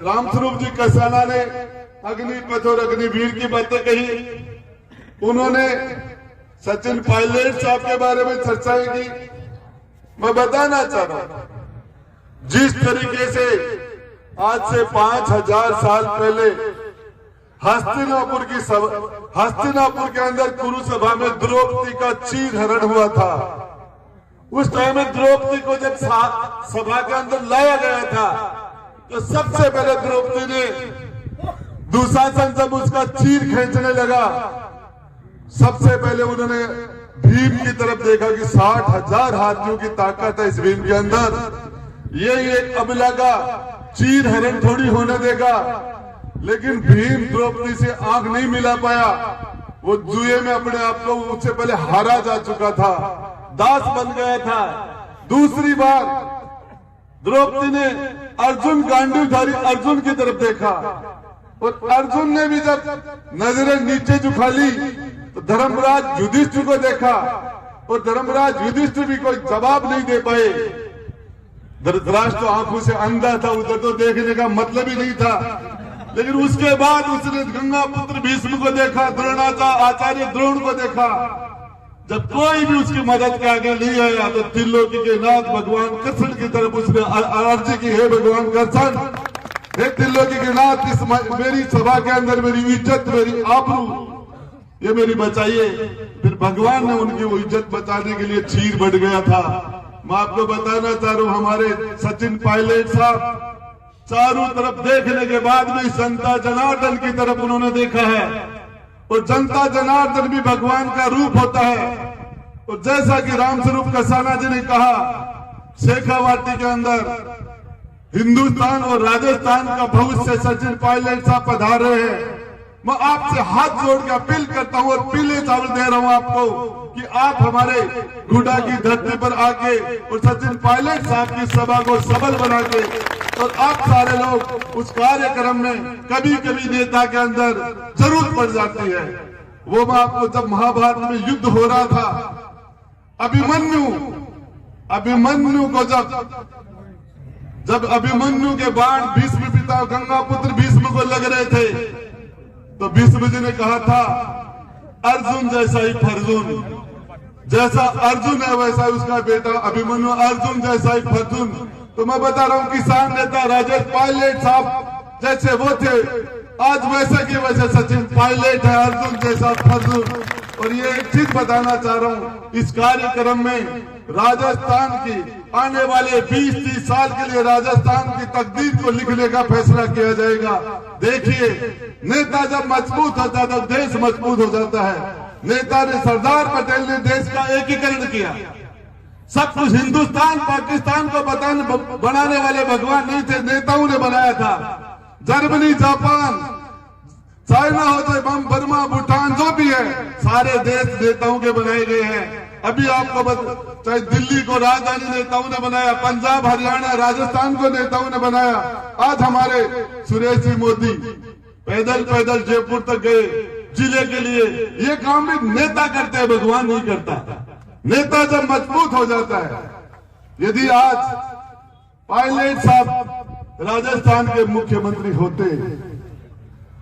रामस्वरूप जी कसाना ने अग्निपथ और अग्निवीर की बातें कही, उन्होंने सचिन पायलट साहब के बारे में चर्चाएं की। मैं बताना चाह रहा हूं, जिस तरीके से आज से 5000 साल पहले हस्तिनापुर के अंदर कुरुसभा में द्रौपदी का चीरहरण हुआ था। उस टाइम में द्रौपदी को जब सभा के अंदर लाया गया था तो सबसे पहले द्रौपदी ने दुशासन जब उसका चीर खींचने लगा, सबसे पहले उन्होंने भीम की तरफ देखा कि 60,000 हाथियों की ताकत है इस भीम के अंदर, ये एक अबला का चीर हरण थोड़ी होने देगा। लेकिन भीम द्रौपदी से आंख नहीं मिला पाया, वो जुए में अपने आप को उससे पहले हारा जा चुका था, दास बन गया था। दूसरी बार द्रौपदी ने अर्जुन गांडीवधारी अर्जुन की तरफ देखा और अर्जुन ने भी जब नजरें नीचे झुका ली तो धर्मराज युधिष्ठिर को देखा और धर्मराज युधिष्ठिर भी कोई जवाब नहीं दे पाए। धृतराष्ट्र तो आंखों से अंधा था, उधर तो देखने का मतलब ही नहीं था। लेकिन उसके बाद उसने गंगा पुत्र भीष्म को देखा, द्रोणाचार्य आचार्य द्रोण को देखा। जब कोई भी उसकी मदद के आगे नहीं आया तो त्रिलोकी के नाथ भगवान कृष्ण की तरफ उसने अर्जी की, हे भगवान कृष्ण, हे त्रिलोकी के नाथ, इस मेरी सभा के अंदर मेरी इज्जत, मेरी आबरू ये मेरी बचाइए। फिर भगवान ने उनकी वो इज्जत बचाने के लिए चीर बढ़ गया था। मैं आपको बताना चाह रहा हूं, हमारे सचिन पायलट साहब चारों तरफ देखने के बाद में जनता जनार्दन की तरफ उन्होंने देखा है और जनता जनार्दन भी भगवान का रूप होता है। और जैसा कि रामस्वरूप कसाना जी ने कहा, शेखावाटी के अंदर हिंदुस्तान और राजस्थान का भविष्य सचिन पायलट साहब पधार रहे हैं। मैं आपसे हाथ जोड़ के अपील करता हूं और पीले चावल दे रहा हूं आपको कि आप हमारे गुडा की धरती पर आके और सचिन पायलट साहब की सभा को सबल बना के, और आप सारे लोग उस कार्यक्रम में कभी कभी नेता के अंदर जरूरत पड़ जाती है। वो मैं आपको, जब महाभारत में युद्ध हो रहा था, अभिमन्यु को जब अभिमन्यु के बाण भीष्म पिता गंगा पुत्र भीष्म को लग रहे थे तो भीष्म जी ने कहा था, अर्जुन जैसा ही फर्जुन, जैसा अर्जुन है वैसा ही उसका बेटा अभिमन्यु, अर्जुन जैसा ही फर्जुन। तो मैं बता रहा हूं, किसान नेता राजेश पायलट साहब जैसे वो थे, आज वैसे की वैसे सचिन पायलट है, अर्जुन जैसा फर्जुन। और ये एक चीज बताना चाह रहा हूं, इस कार्यक्रम में राजस्थान की आने वाले 20-30 साल के लिए राजस्थान की तकदीर को लिखने का फैसला किया जाएगा। देखिए, नेता जब मजबूत होता है तो देश मजबूत हो जाता है। नेता ने, सरदार पटेल ने देश का एकीकरण किया। सब कुछ हिंदुस्तान पाकिस्तान को बनाने वाले भगवान नहीं थे, नेताओं ने बनाया था। जर्मनी, जापान, चाइना हो चाहे बर्मा, भूटान, जो भी है, सारे देश नेताओं के बनाए गए हैं। अभी आपको चाहे दिल्ली को राजधानी नेताओं ने बनाया, पंजाब, हरियाणा, राजस्थान को नेताओं ने बनाया। आज हमारे सुरेश जी मोदी पैदल जयपुर तक गए जिले के लिए। ये काम भी नेता करते हैं, भगवान नहीं करता। नेता जब मजबूत हो जाता है, यदि आज पायलट साहब राजस्थान के मुख्यमंत्री होते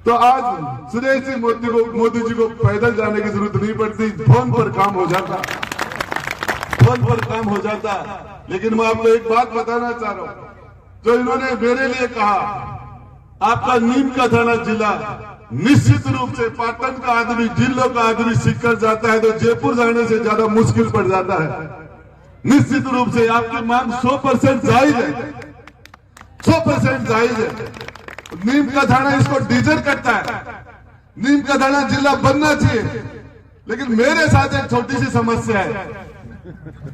तो आज सुरेश जी मोदी जी को पैदल जाने की जरूरत नहीं पड़ती, फोन पर काम हो जाता, फोन पर काम हो जाता। लेकिन मैं आपको एक बात बताना चाह रहा हूं, जो इन्होंने मेरे लिए कहा, आपका नीम का थाना जिला निश्चित रूप से पाटन का आदमी, जिलों का आदमी सीखकर जाता है तो जयपुर जाने से ज्यादा मुश्किल पड़ जाता है। निश्चित रूप से आपकी मांग 100% जायज है, 100% जायज है। नीम का थाना इसको डिजर्व करता है, नीम का थाना जिला बनना चाहिए। लेकिन मेरे साथ एक छोटी सी समस्या है।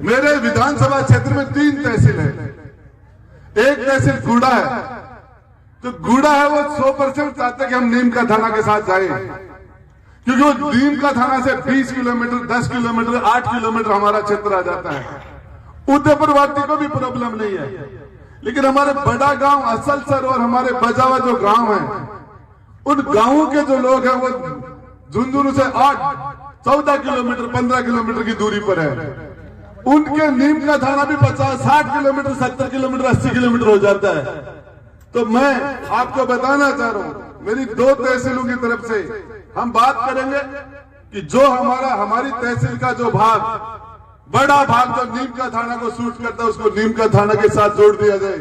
मेरे विधानसभा क्षेत्र में 3 तहसील है। एक तहसील गुड़ा है, तो गुड़ा है वो 100% चाहते कि हम नीम का थाना के साथ जाएं, क्योंकि वो नीम का थाना से 20 किलोमीटर, 10 किलोमीटर, 8 किलोमीटर हमारा क्षेत्र आ जाता है। उदयपुरवाटी को भी प्रॉब्लम नहीं है, लेकिन हमारे बड़ा गांव असलसर और हमारे बजावा जो गांव है, उन गांवों के जो लोग हैं वो झुंझुनू से 14 किलोमीटर, 15 किलोमीटर की दूरी पर है। उनके नीम का थाना भी 50-60 किलोमीटर, 70 किलोमीटर, 80 किलोमीटर हो जाता है। तो मैं आपको बताना चाह रहा हूं, मेरी 2 तहसीलों की तरफ से हम बात करेंगे कि जो हमारी तहसील का जो भाग, बड़ा भाग जो नीम का थाना को सूट करता है, उसको नीम का थाना के साथ जोड़ दिया जाए।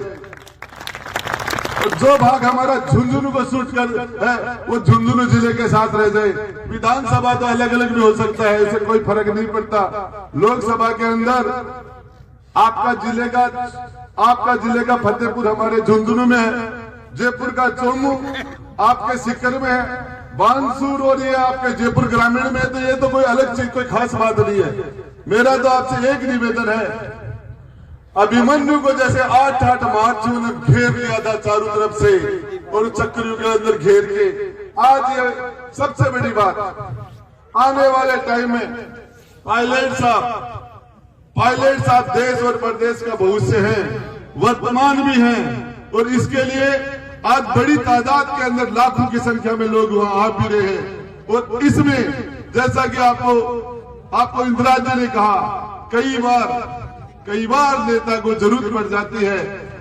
और जो भाग हमारा झुंझुनू को सूट कर है, वो झुंझुनू जिले के साथ रह जाए। विधानसभा तो अलग अलग भी हो सकता है, इससे कोई फर्क नहीं पड़ता। लोकसभा के अंदर आपका जिले का फतेहपुर हमारे झुंझुनू में है, जयपुर का चोमू आपके सिक्कर में है, बानसूर और ये आपके जयपुर ग्रामीण में है। तो ये तो कोई अलग चीज, कोई खास बात नहीं है। मेरा तो आपसे एक निवेदन है, अभिमन्यु को जैसे 8 मार्चों ने घेर लिया था चारों तरफ से और चक्रियों के अंदर घेर के, आज ये सबसे बड़ी बात, आने वाले टाइम में पायलट साहब देश और प्रदेश का भविष्य हैं, वर्तमान भी हैं। और इसके लिए आज बड़ी तादाद के अंदर लाखों की संख्या में लोग वहां आ भी रहे हैं। और इसमें जैसा कि आपको इंदिरा जी ने कहा, कई बार नेता को जरूरत पड़ जाती है।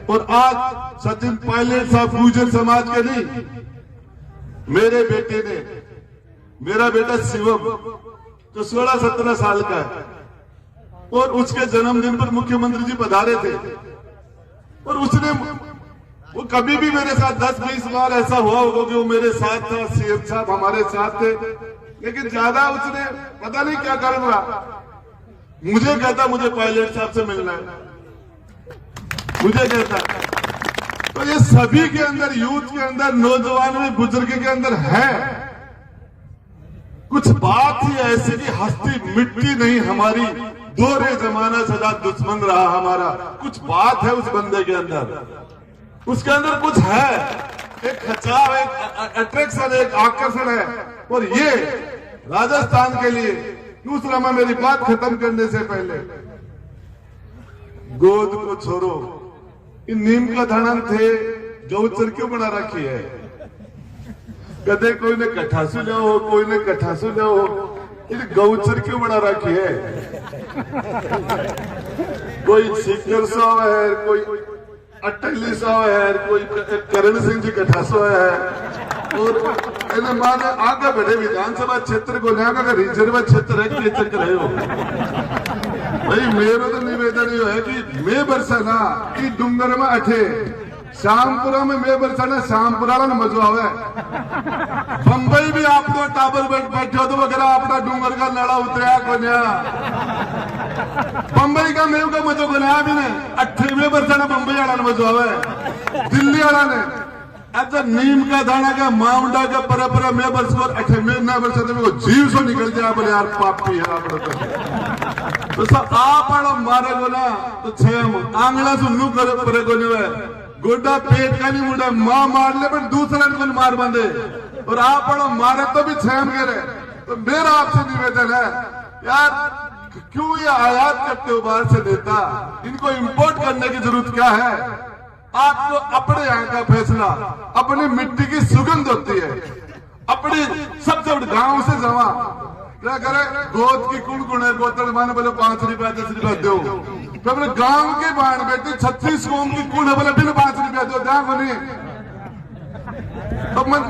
और आज सचिन पायलट साहब गुर्जर समाज के नहीं, मेरा बेटा शिवम जो 16-17 साल का है, और उसके जन्मदिन पर मुख्यमंत्री जी पधारे थे। और वो कभी भी मेरे साथ 10-20 बार ऐसा हुआ होगा कि वो मेरे साथ था, सीएम साहब हमारे साथ थे, लेकिन ज्यादा उसने पता नहीं क्या कारण रहा, मुझे कहता मुझे पायलट साहब से मिलना है, मुझे कहता। तो ये सभी के अंदर, यूथ के अंदर, नौजवान में, बुजुर्ग के अंदर है कुछ बात ही ऐसी कि हस्ती मिट्टी नहीं हमारी, दोहरे जमाना सदा दुश्मन रहा हमारा। कुछ बात है उस बंदे के अंदर, उसके अंदर कुछ है, एक खचाव, एक अट्रैक्शन, एक आकर्षण है। और ये राजस्थान के लिए, दूसरा मैं मेरी बात खत्म करने से पहले, गोद को छोड़ो, इन नीम का धड़न थे गौचर क्यों बना रखी है? कदे कोई ने कठासू लो, कोई ने कठासू लो, इन गौचर क्यों बना रखी है? कोई सीकर सौ है, कोई अटली सौ है, कोई करण सिंह जी कठासो है। और इन्हें माने आगे बढ़े विधानसभा क्षेत्र को न्यागा का रिजर्व क्षेत्र है कि चक रहे हो भाई। मेरा तो निवेदन ये है कि मैं बरसाना की डूंगर में अठे श्यामपुरा में मैं बरसाना श्यामपुरा में मजो आवे। बंबई भी आप तो टाबर बैठे हो तो वगैरह अपना डूंगर का लड़ा उतरा को बंबई का मेव का मजो बनाया भी नहीं, 18वें बरसाना बंबई वाला ने मजो आवे, दिल्ली वाला ने। अच्छा नीम का दाना का माउंडा का परपरा में बरस पर 18वें ना बरसा तो जीव सो निकल जाए बोले यार पापी है। तो सब आप मारे को ना तो 6 आंगला सुनू करे परे को नहीं है, गोडा पेट का नहीं मुड़ा मां मार ले पर दूसरा को मार बंदे, और आप मारे तो भी 6 करे। तो मेरा आपसे निवेदन है यार, क्यों ये आयात करते हो बाहर से नेता? इनको इंपोर्ट करने की जरूरत क्या है? आपको अपने यहाँ का फैसला, अपनी मिट्टी की सुगंध होती है, अपनी सबसे बड़ी गांव से जमा क्या करे, गोद की कुण है, गोतड़ माने बोले 5 रुपया 10 रुपया दो, तो अपने गांव के बाहर बैठे 36 कौम की कुण है, बोले बिन 5 रुपया दो, ध्यान बनी। तो मन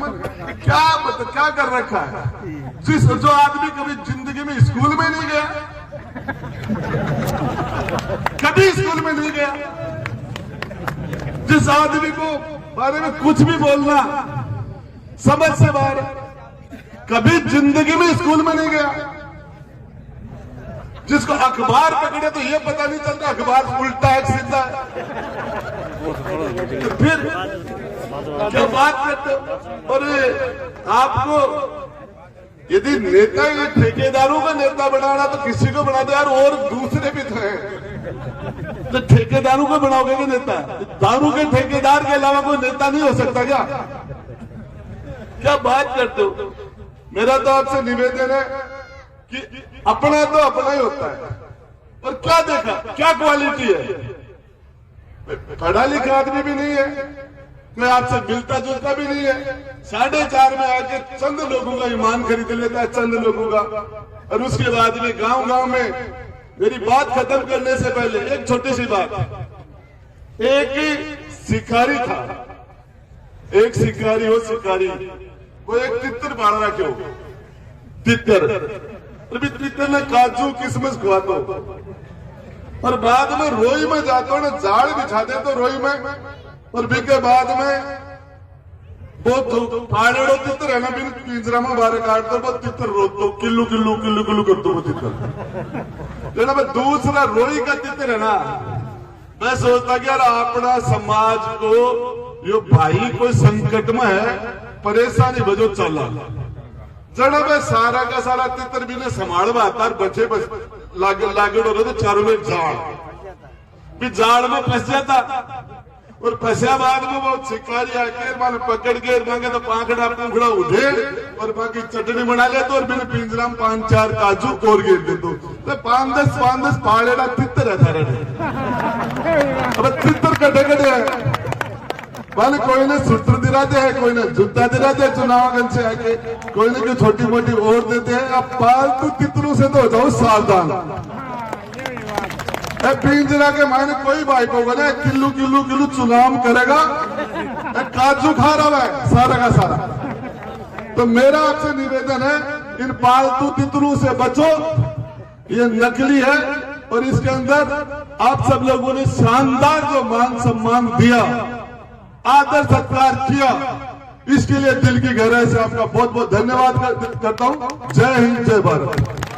क्या कर रखा है? जो आदमी कभी जिंदगी में स्कूल में नहीं गया, कभी स्कूल में नहीं गया, जिस आदमी को बारे में कुछ भी बोलना समझ से बाहर, कभी जिंदगी में स्कूल में नहीं गया, जिसको अखबार पकड़े तो ये पता नहीं चलता अखबार उल्टा है सीधा है, तो फिर क्या बात करते हो? और आपको यदि नेता ये ठेकेदारों का नेता बनाना तो किसी को बना दो यार, और दूसरे भी थे तो ठेकेदारों को बनाओगे कि नेता? दारू के ठेकेदार के अलावा कोई नेता नहीं हो सकता क्या बात करते हो? मेरा तो आपसे निवेदन है कि अपना तो अपना ही होता है, और क्या देखा, क्या क्वालिटी है? पढ़ा लिखा आदमी भी नहीं है, कोई आपसे मिलता जुलता भी नहीं है, 4.5 में आके चंद लोगों का ईमान खरीद लेता है, चंद लोगों का। और उसके बाद में गांव में, मेरी बात खत्म करने से पहले एक छोटी सी बात, एक शिकारी था, एक शिकारी हो शिकारी, वो एक तितर मार रहा क्यों, तितर अभी तितर ने काजू किशमिश खुआ दो और बाद में रोई में जाते ना जाल बिछा दे तो रोई में, और भी के बाद में वो फाड़ेड़ो तितर है ना, बिन पिंजरा में बाहर काट दो, वो तितर रो दो, किल्लू किल्लू किल्लू किल्लू कर दो वो तितर। जो ना दूसरा रोई का तितर है ना, मैं सोचता कि यार अपना समाज को यो भाई कोई संकट में है, परेशानी बजो चला जड़ा में सारा का सारा तितर भी ने संभालवा आता बचे बस लागड़ हो रहे तो चारों में जाड़ भी जाड़ में फंस जाता, और फंसा बाद में वो शिकारी आके माने पकड़ के मांगे तो पाखड़ा पूखड़ा उठे और बाकी चटनी बना ले तो, और बिना पिंजरा में 5-4 काजू कोर गिर दे तो 5-10 पाड़ेड़ा तितर है थारे। अब तितर कटे कटे है माने कोई ने सूत्र दिलाते हैं, कोई ने जूता दिलाते हैं चुनावगंज से आके, कोई ने कोई छोटी मोटी और देते हैं। अब पालतू तितरों से तो हो जाओ सावधान। पिंजरा के मायने कोई भाई को बोले किल्लू किल्लू किल्लू चुनाव करेगा, काजू खा रहा है सारा का सारा। तो मेरा आपसे निवेदन है, इन पालतू तितरों से बचो, ये नकली है और इसके अंदर आप सब लोगों ने शानदार जो मान सम्मान दिया, आदर सत्कार किया, इसके लिए दिल की गहराई से आपका बहुत बहुत धन्यवाद करता हूं। जय हिंद, जय भारत।